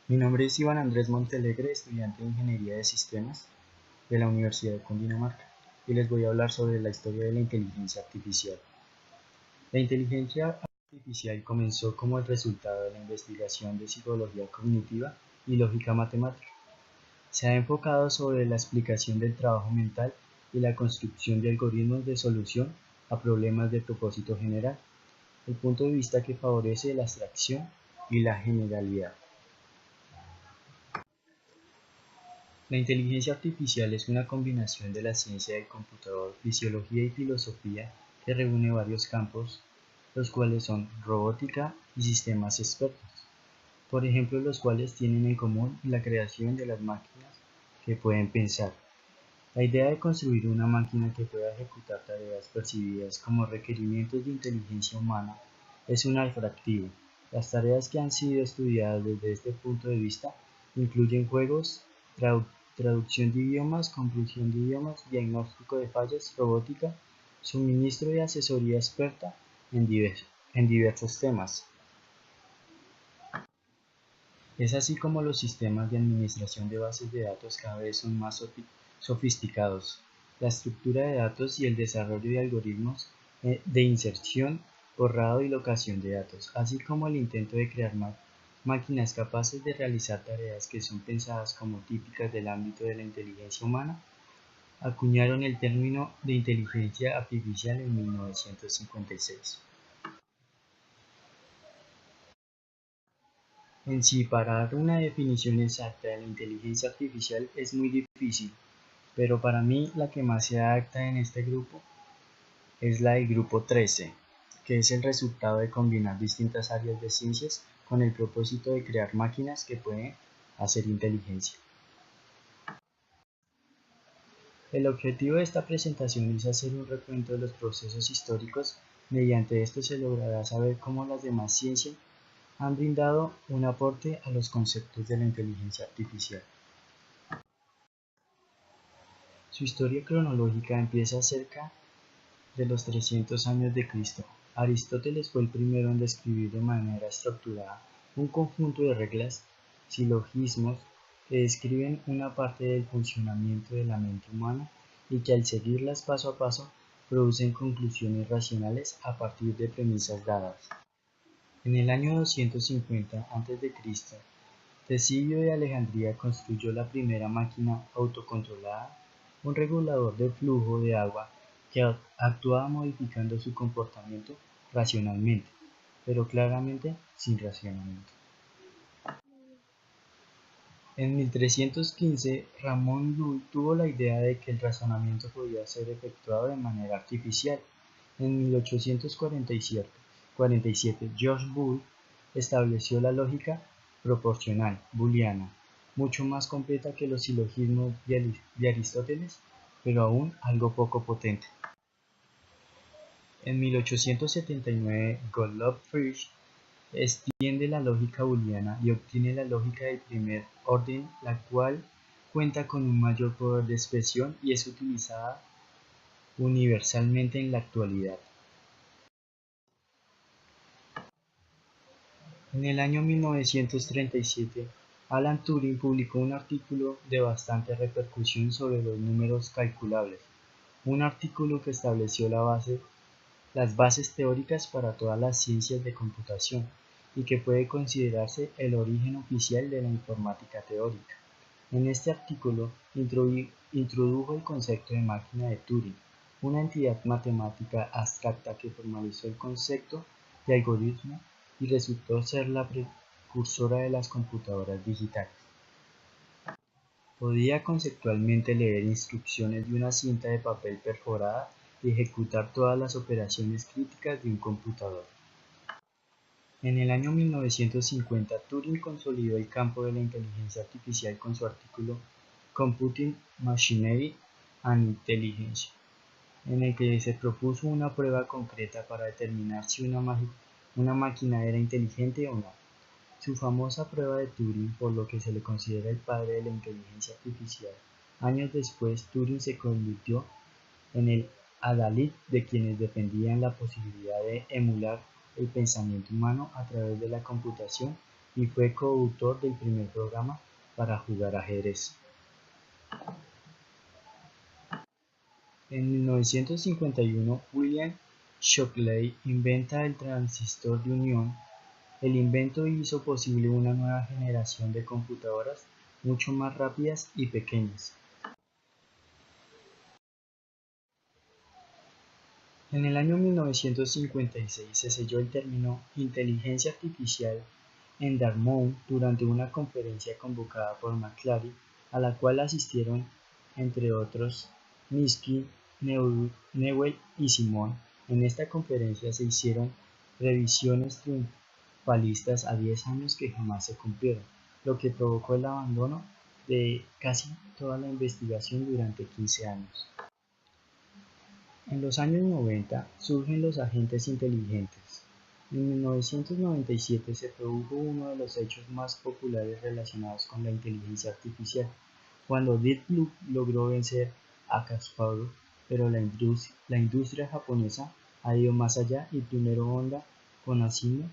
Mi nombre es Iván Andrés Montelegre, estudiante de Ingeniería de Sistemas de la Universidad de Cundinamarca, y les voy a hablar sobre la historia de la inteligencia artificial. La inteligencia artificial comenzó como el resultado de la investigación de psicología cognitiva y lógica matemática. Se ha enfocado sobre la explicación del trabajo mental y la construcción de algoritmos de solución a problemas de propósito general, el punto de vista que favorece la abstracción y la generalidad. La inteligencia artificial es una combinación de la ciencia del computador, fisiología y filosofía que reúne varios campos, los cuales son robótica y sistemas expertos, por ejemplo, los cuales tienen en común la creación de las máquinas que pueden pensar. La idea de construir una máquina que pueda ejecutar tareas percibidas como requerimientos de inteligencia humana es un atractivo. Las tareas que han sido estudiadas desde este punto de vista incluyen juegos, traducción de idiomas, comprensión de idiomas, diagnóstico de fallas, robótica, suministro de asesoría experta en diversos temas. Es así como los sistemas de administración de bases de datos cada vez son más sofisticados. La estructura de datos y el desarrollo de algoritmos de inserción, borrado y locación de datos, así como el intento de crear máquinas capaces de realizar tareas que son pensadas como típicas del ámbito de la inteligencia humana, acuñaron el término de inteligencia artificial en 1956. En sí, para dar una definición exacta de la inteligencia artificial es muy difícil, pero para mí la que más se adapta en este grupo es la del grupo 13, que es el resultado de combinar distintas áreas de ciencias con el propósito de crear máquinas que pueden hacer inteligencia. El objetivo de esta presentación es hacer un recuento de los procesos históricos. Mediante esto se logrará saber cómo las demás ciencias han brindado un aporte a los conceptos de la inteligencia artificial. Su historia cronológica empieza cerca de los 300 años de Cristo. Aristóteles fue el primero en describir de manera estructurada un conjunto de reglas, silogismos, que describen una parte del funcionamiento de la mente humana y que al seguirlas paso a paso producen conclusiones racionales a partir de premisas dadas. En el año 250 a.C., Ctesibio de Alejandría construyó la primera máquina autocontrolada, un regulador de flujo de agua que actuaba modificando su comportamiento racionalmente, pero claramente sin razonamiento. En 1315, Ramón Llull tuvo la idea de que el razonamiento podía ser efectuado de manera artificial. En 1847, George Boole estableció la lógica proporcional booleana, mucho más completa que los silogismos de Aristóteles, pero aún algo poco potente. En 1879, Gottlob Frege extiende la lógica booleana y obtiene la lógica del primer orden, la cual cuenta con un mayor poder de expresión y es utilizada universalmente en la actualidad. En el año 1937, Alan Turing publicó un artículo de bastante repercusión sobre los números calculables, un artículo que estableció las bases teóricas para todas las ciencias de computación y que puede considerarse el origen oficial de la informática teórica. En este artículo introdujo el concepto de máquina de Turing, una entidad matemática abstracta que formalizó el concepto de algoritmo y resultó ser la precursora de las computadoras digitales. Podía conceptualmente leer instrucciones de una cinta de papel perforada y ejecutar todas las operaciones críticas de un computador. En el año 1950, Turing consolidó el campo de la inteligencia artificial con su artículo Computing Machinery and Intelligence, en el que se propuso una prueba concreta para determinar si una máquina era inteligente o no. Su famosa prueba de Turing, por lo que se le considera el padre de la inteligencia artificial. Años después, Turing se convirtió en el adalid de quienes defendían la posibilidad de emular el pensamiento humano a través de la computación y fue coautor del primer programa para jugar ajedrez. En 1951, William Shockley inventa el transistor de unión. El invento hizo posible una nueva generación de computadoras mucho más rápidas y pequeñas. En el año 1956 se selló el término inteligencia artificial en Dartmouth durante una conferencia convocada por McClary, a la cual asistieron, entre otros, Minsky, Newell y Simon. En esta conferencia se hicieron revisiones triunfalistas a 10 años que jamás se cumplieron, lo que provocó el abandono de casi toda la investigación durante 15 años. En los años 90 surgen los agentes inteligentes. En 1997 se produjo uno de los hechos más populares relacionados con la inteligencia artificial, cuando Deep Blue logró vencer a Kasparov, pero la industria japonesa ha ido más allá y primero Honda con Asimo,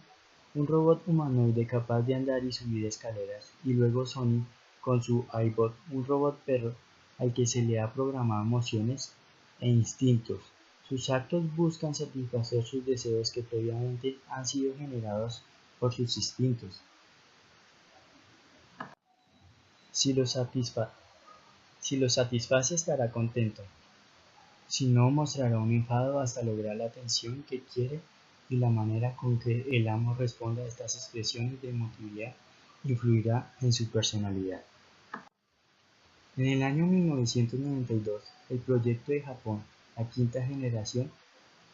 un robot humanoide capaz de andar y subir escaleras, y luego Sony con su iBot, un robot perro al que se le ha programado emociones e instintos. Sus actos buscan satisfacer sus deseos que previamente han sido generados por sus instintos. Si lo satisface estará contento, si no mostrará un enfado hasta lograr la atención que quiere, y la manera con que el amo responda a estas expresiones de emotividad influirá en su personalidad. En el año 1992, el proyecto de Japón, la quinta generación,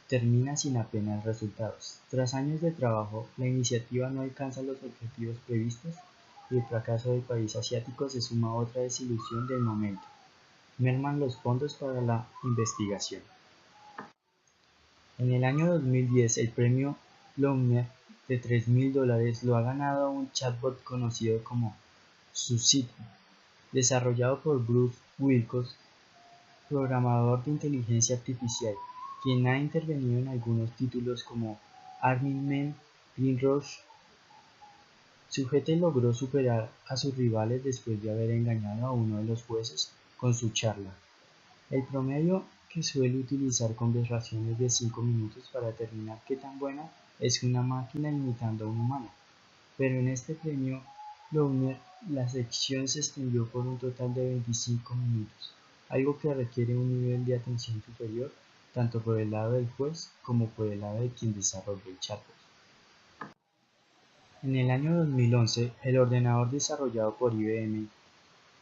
termina sin apenas resultados. Tras años de trabajo, la iniciativa no alcanza los objetivos previstos y el fracaso del país asiático se suma a otra desilusión del momento. Merman los fondos para la investigación. En el año 2010, el premio Loebner de $3.000 lo ha ganado un chatbot conocido como Sucity, desarrollado por Bruce Wilcox, programador de inteligencia artificial, quien ha intervenido en algunos títulos como Armin Men, Green Rush. Sujete logró superar a sus rivales después de haber engañado a uno de los jueces con su charla. El promedio que suele utilizar conversaciones de 5 minutos para determinar qué tan buena es una máquina imitando a un humano, pero en este premio Loebner la sección se extendió por un total de 25 minutos, algo que requiere un nivel de atención superior tanto por el lado del juez como por el lado de quien desarrolló el chatbot. En el año 2011, el ordenador desarrollado por IBM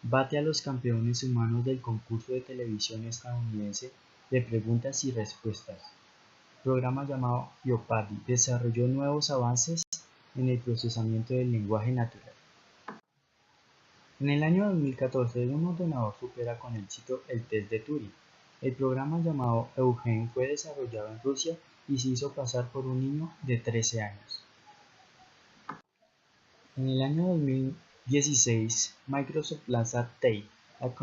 bate a los campeones humanos del concurso de televisión estadounidense de preguntas y respuestas. El programa llamado Jeopardy desarrolló nuevos avances en el procesamiento del lenguaje natural. En el año 2014, un ordenador supera con éxito el test de Turing. El programa llamado Eugen fue desarrollado en Rusia y se hizo pasar por un niño de 13 años. En el año 2016, Microsoft lanza Tay, la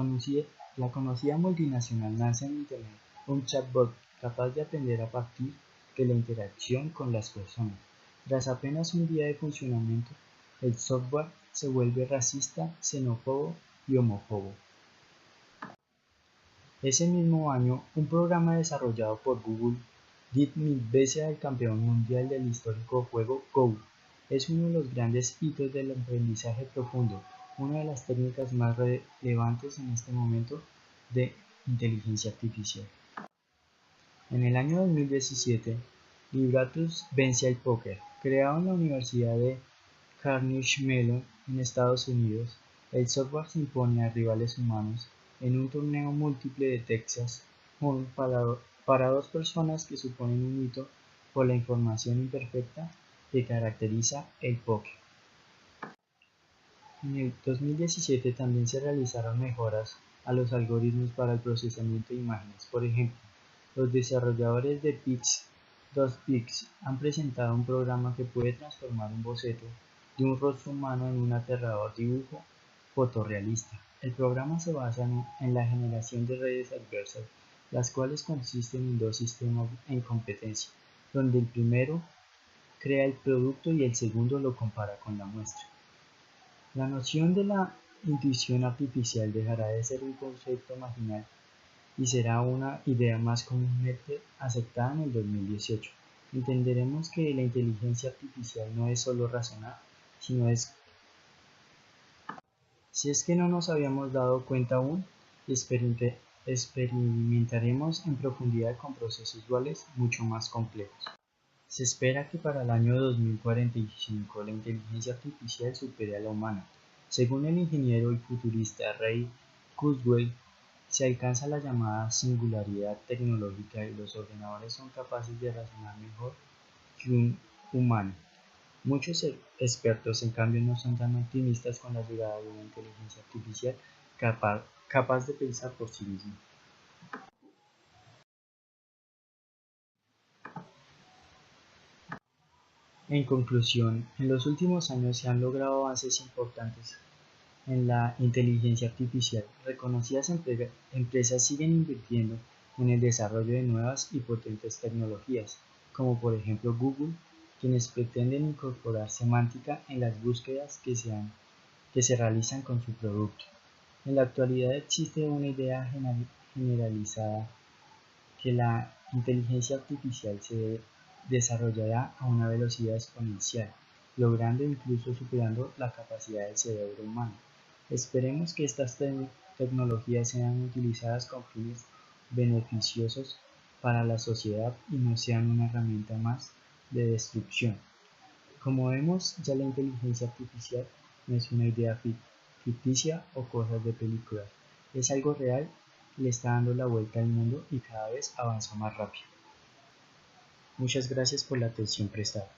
conocida multinacional lanza en Internet un chatbot capaz de aprender a partir de la interacción con las personas. Tras apenas un día de funcionamiento, el software se vuelve racista, xenófobo y homófobo. Ese mismo año, un programa desarrollado por Google, Did mil veces al campeón mundial del histórico juego Go. Es uno de los grandes hitos del aprendizaje profundo, una de las técnicas más relevantes en este momento de inteligencia artificial. En el año 2017, Libratus vence al póker. Creado en la Universidad de Carnegie Mellon en Estados Unidos, el software se impone a rivales humanos en un torneo múltiple de Texas para dos personas que suponen un hito por la información imperfecta que caracteriza el póker. En el 2017 también se realizaron mejoras a los algoritmos para el procesamiento de imágenes. Por ejemplo, los desarrolladores de Pix2Pix han presentado un programa que puede transformar un boceto de un rostro humano en un aterrador dibujo fotorrealista. El programa se basa en la generación de redes adversas, las cuales consisten en dos sistemas en competencia, donde el primero crea el producto y el segundo lo compara con la muestra. La noción de la intuición artificial dejará de ser un concepto marginal y será una idea más comúnmente aceptada en el 2018. Entenderemos que la inteligencia artificial no es solo razonar, sino es, si es que no nos habíamos dado cuenta aún, experimentaremos en profundidad con procesos duales mucho más complejos. Se espera que para el año 2045 la inteligencia artificial supere a la humana. Según el ingeniero y futurista Ray Kurzweil, se alcanza la llamada singularidad tecnológica y los ordenadores son capaces de razonar mejor que un humano. Muchos expertos, en cambio, no son tan optimistas con la llegada de una inteligencia artificial capaz de pensar por sí misma. En conclusión, en los últimos años se han logrado avances importantes en la inteligencia artificial. Reconocidas empresas siguen invirtiendo en el desarrollo de nuevas y potentes tecnologías, como por ejemplo Google, quienes pretenden incorporar semántica en las búsquedas que se realizan con su producto. En la actualidad existe una idea generalizada que la inteligencia artificial se desarrollará a una velocidad exponencial, logrando e incluso superando la capacidad del cerebro humano. Esperemos que estas tecnologías sean utilizadas con fines beneficiosos para la sociedad y no sean una herramienta más de destrucción. Como vemos, ya la inteligencia artificial no es una idea ficticia o cosas de películas, es algo real, le está dando la vuelta al mundo y cada vez avanza más rápido. Muchas gracias por la atención prestada.